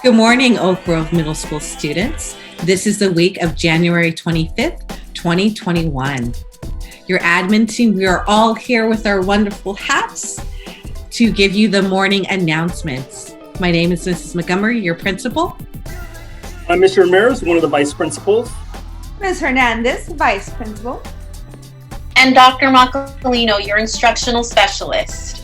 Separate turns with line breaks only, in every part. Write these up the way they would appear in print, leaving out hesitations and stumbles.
Good morning, Oak Grove Middle School students. This is the week of January 25th, 2021. Your admin team, we are all here with our wonderful hats to give you the morning announcements. My name is Mrs. Montgomery, your principal.
I'm Mr. Ramirez, one of the vice principals.
Ms. Hernandez, vice principal.
And Dr. Macalino, your instructional specialist.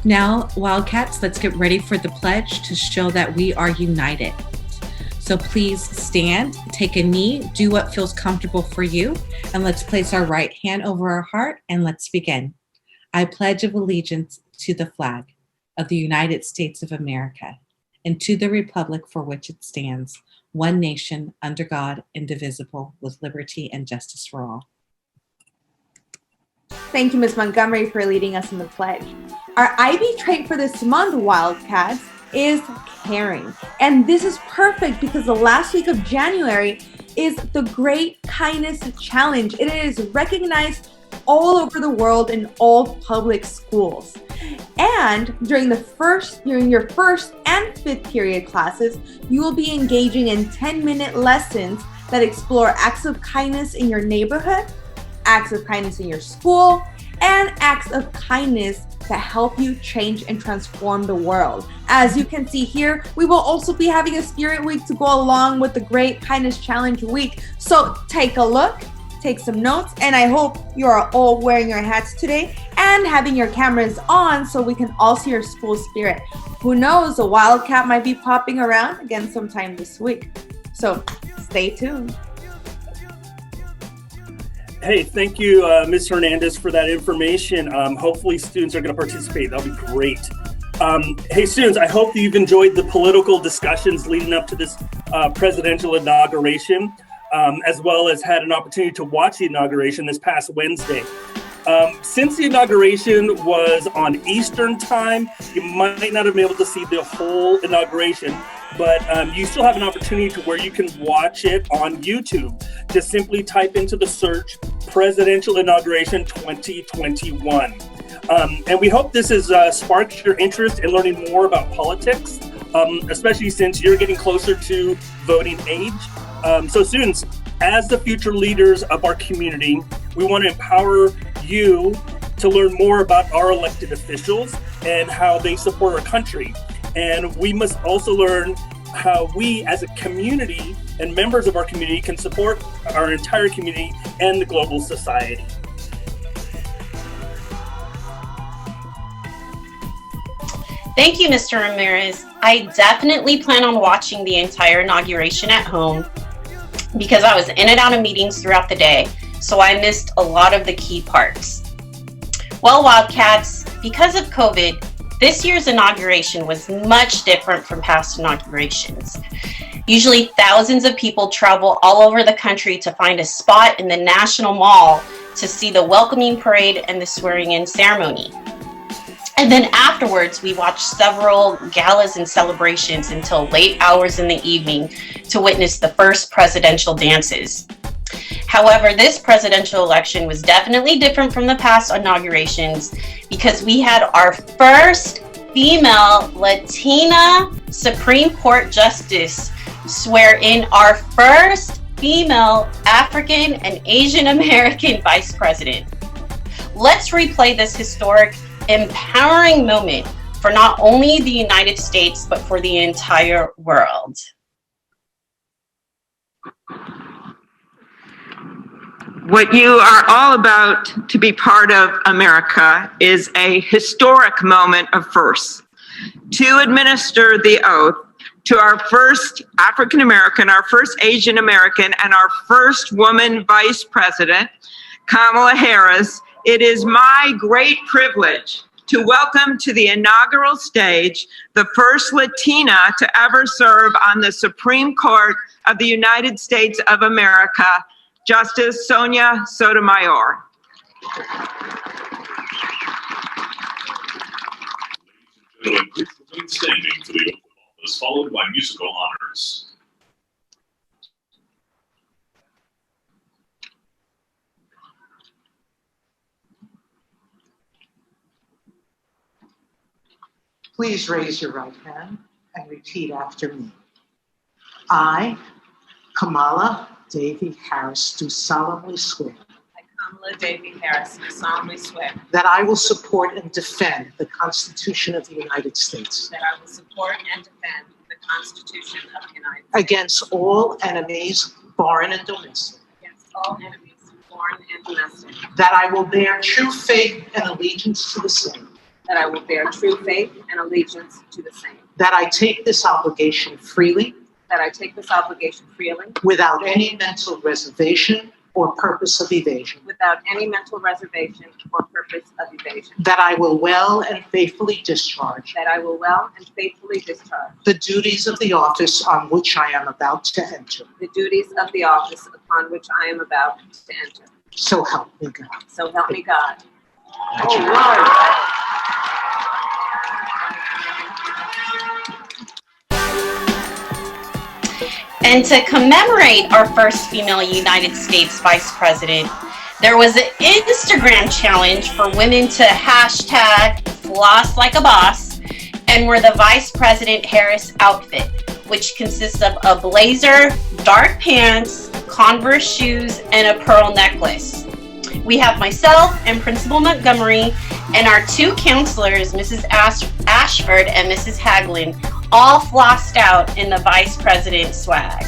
Now, Wildcats, let's get ready for the pledge to show that we are united. So please stand, take a knee, do what feels comfortable for you, and let's place our right hand over our heart and let's begin. I pledge of allegiance to the flag of the United States of America and to the republic for which it stands, one nation under God, indivisible, with liberty and justice for all.
Thank you, Ms. Montgomery, for leading us in the pledge. Our IB trait for this month, Wildcats, is caring. And this is perfect because the last week of January is the Great Kindness Challenge. It is recognized all over the world in all public schools. And during your first and fifth period classes, you will be engaging in 10-minute lessons that explore acts of kindness in your neighborhood, acts of kindness in your school, and acts of kindness that help you change and transform the world. As you can see here, we will also be having a Spirit Week to go along with the Great Kindness Challenge Week. So take a look, take some notes, and I hope you are all wearing your hats today and having your cameras on so we can all see your school spirit. Who knows, a Wildcat might be popping around again sometime this week. So stay tuned.
Hey, thank you, Ms. Hernandez, for that information. Hopefully students are going to participate. That'll be great. Hey, students, I hope that you've enjoyed the political discussions leading up to this presidential inauguration, as well as had an opportunity to watch the inauguration this past Wednesday. Since the inauguration was on Eastern time, you might not have been able to see the whole inauguration, but you still have an opportunity to where you can watch it on YouTube. Just simply type into the search Presidential Inauguration 2021. And we hope this has sparked your interest in learning more about politics, especially since you're getting closer to voting age. So students, as the future leaders of our community, we want to empower you to learn more about our elected officials and how they support our country. And we must also learn how we as a community and members of our community can support our entire community and the global society.
Thank you, Mr. Ramirez. I definitely plan on watching the entire inauguration at home because I was in and out of meetings throughout the day, so I missed a lot of the key parts. Well, Wildcats, because of COVID, this year's inauguration was much different from past inaugurations. Usually thousands of people travel all over the country to find a spot in the National Mall to see the welcoming parade and the swearing-in ceremony. And then afterwards, we watched several galas and celebrations until late hours in the evening to witness the first presidential dances. However, this presidential election was definitely different from the past inaugurations because we had our first female Latina Supreme Court Justice swear in our first female African and Asian American Vice President. Let's replay this historic, empowering moment for not only the United States, but for the entire world.
What you are all about to be part of, America, is a historic moment of firsts. To administer the oath to our first African American, our first Asian American, and our first woman vice president, Kamala Harris, it is my great privilege to welcome to the inaugural stage the first Latina to ever serve on the Supreme Court of the United States of America, Justice Sonia Sotomayor.
Please remain standing for the oath of office, followed by musical honors.
Please raise your right hand and repeat after me. I, Kamala Davy Harris, do solemnly swear
Kamala Davy Harris, do solemnly swear
that I will support and defend the Constitution of the United States
that I will support and defend the Constitution of the United States
against all enemies, foreign and domestic,
against all enemies, foreign and domestic,
that I will bear true faith and allegiance to the same,
that I will bear true faith and allegiance to the same,
that I take this obligation freely
that I take this obligation freely
without any mental reservation or purpose of evasion,
without any mental reservation or purpose of evasion,
that I will well and faithfully discharge
that I will well and faithfully discharge
the duties of the office on which I am about to enter.
the duties of the office upon which I am about to enter.
So help me God.
So help me God.
All right.
And to commemorate our first female United States Vice President, there was an Instagram challenge for women to hashtag floss like a boss and wear the Vice President Harris outfit, which consists of a blazer, dark pants, Converse shoes, and a pearl necklace. We have myself and Principal Montgomery and our two counselors, Mrs. Ashford and Mrs. Haglin, all flossed out in the Vice President swag.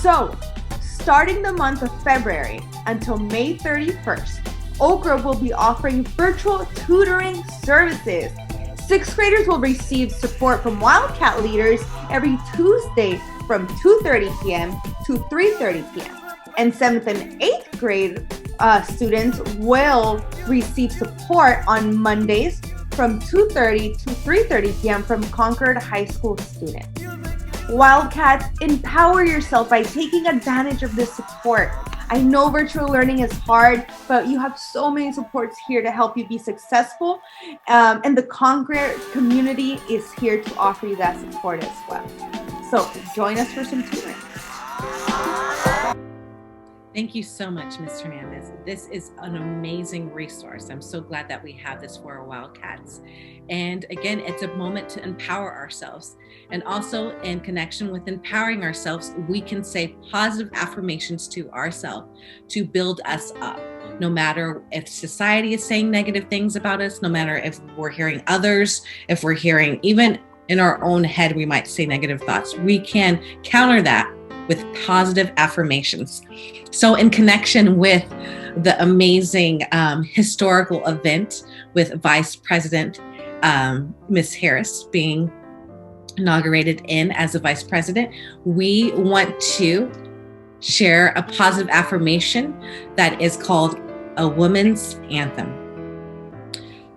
So, starting the month of February until May 31st, Oak Grove will be offering virtual tutoring services. Sixth graders will receive support from Wildcat leaders every Tuesday from 2:30 p.m. to 3:30 p.m. And 7th and 8th grade students will receive support on Mondays from 2:30 to 3:30 p.m. from Concord High School students. Wildcats, empower yourself by taking advantage of this support. I know virtual learning is hard, but you have so many supports here to help you be successful. And the Concord community is here to offer you that support as well. So join us for some tutoring.
Thank you so much, Ms. Hernandez. This is an amazing resource. I'm so glad that we have this for our Wildcats. And again, it's a moment to empower ourselves. And also in connection with empowering ourselves, we can say positive affirmations to ourselves to build us up. No matter if society is saying negative things about us, no matter if we're hearing others, if we're hearing even in our own head, we might say negative thoughts. We can counter that with positive affirmations. So in connection with the amazing historical event with Vice President Ms. Harris being inaugurated as a Vice President, we want to share a positive affirmation that is called a woman's anthem.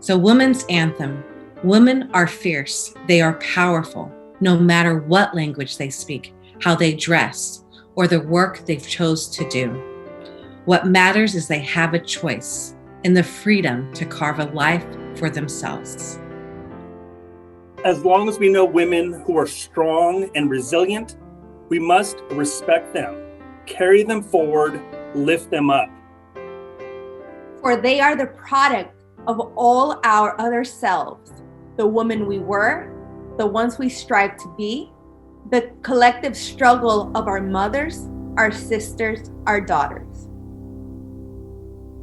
So women's anthem. Women are fierce. They are powerful, no matter what language they speak, how they dress, or the work they've chose to do. What matters is they have a choice and the freedom to carve a life for themselves.
As long as we know women who are strong and resilient, we must respect them, carry them forward, lift them up.
For they are the product of all our other selves, the woman we were, the ones we strive to be, the collective struggle of our mothers, our sisters, our daughters.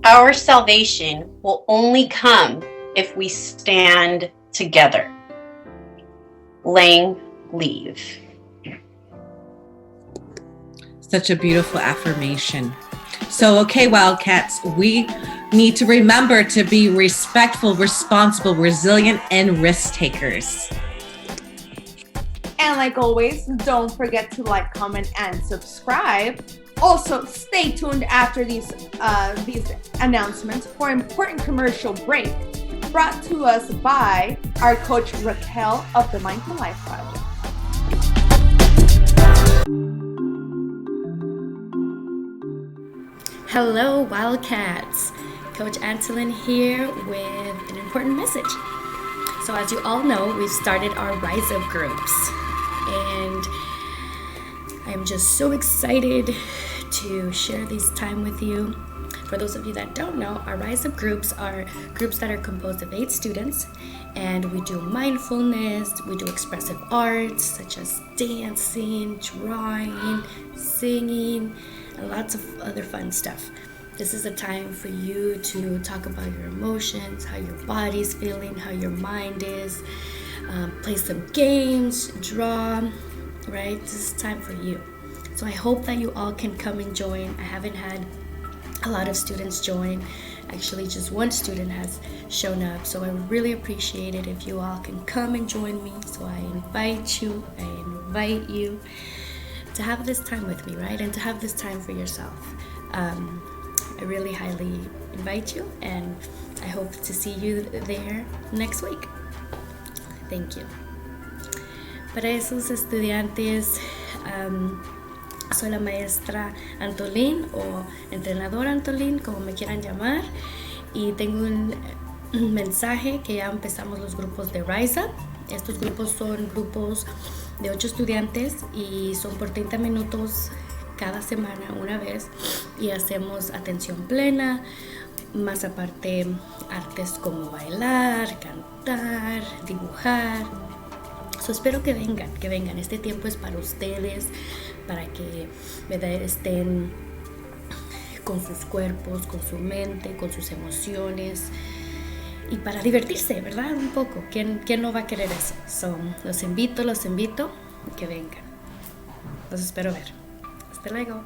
Our salvation will only come if we stand together. Lang Leave.
Such a beautiful affirmation. So, okay, Wildcats, we need to remember to be respectful, responsible, resilient, and risk takers.
And like always, don't forget to like, comment, and subscribe. Also, stay tuned after these announcements for an important commercial break brought to us by our coach Raquel of the Mindful Life Project.
Hello, Wildcats. Coach Antolin here with an important message. So as you all know, we've started our Rise Up groups. And I'm just so excited to share this time with you. For those of you that don't know, our Rise Up groups are groups that are composed of 8 students, and we do mindfulness, we do expressive arts such as dancing, drawing, singing, and lots of other fun stuff. This is a time for you to talk about your emotions, how your body's feeling, how your mind is, play some games, draw, right? This is time for you. So I hope that you all can come and join. I haven't had a lot of students join. Actually, just one student has shown up. So I really appreciate it if you all can come and join me. So I invite you to have this time with me, right? And to have this time for yourself. I really highly invite you, and I hope to see you there next week. Thank you. Para esos estudiantes, soy la maestra Antolín o entrenadora Antolín, como me quieran llamar, y tengo un mensaje que ya empezamos los grupos de Rise Up. Estos grupos son grupos de 8 estudiantes y son por 30 minutos cada semana, una vez, y hacemos atención plena, más aparte artes como bailar, cantar, dibujar. So, espero que vengan. Este tiempo es para ustedes, para que, ¿verdad?, estén con sus cuerpos, con su mente, con sus emociones, y para divertirse, ¿verdad? Un poco. ¿Quién no va a querer eso? So, los invito que vengan. Los espero ver. Hasta luego.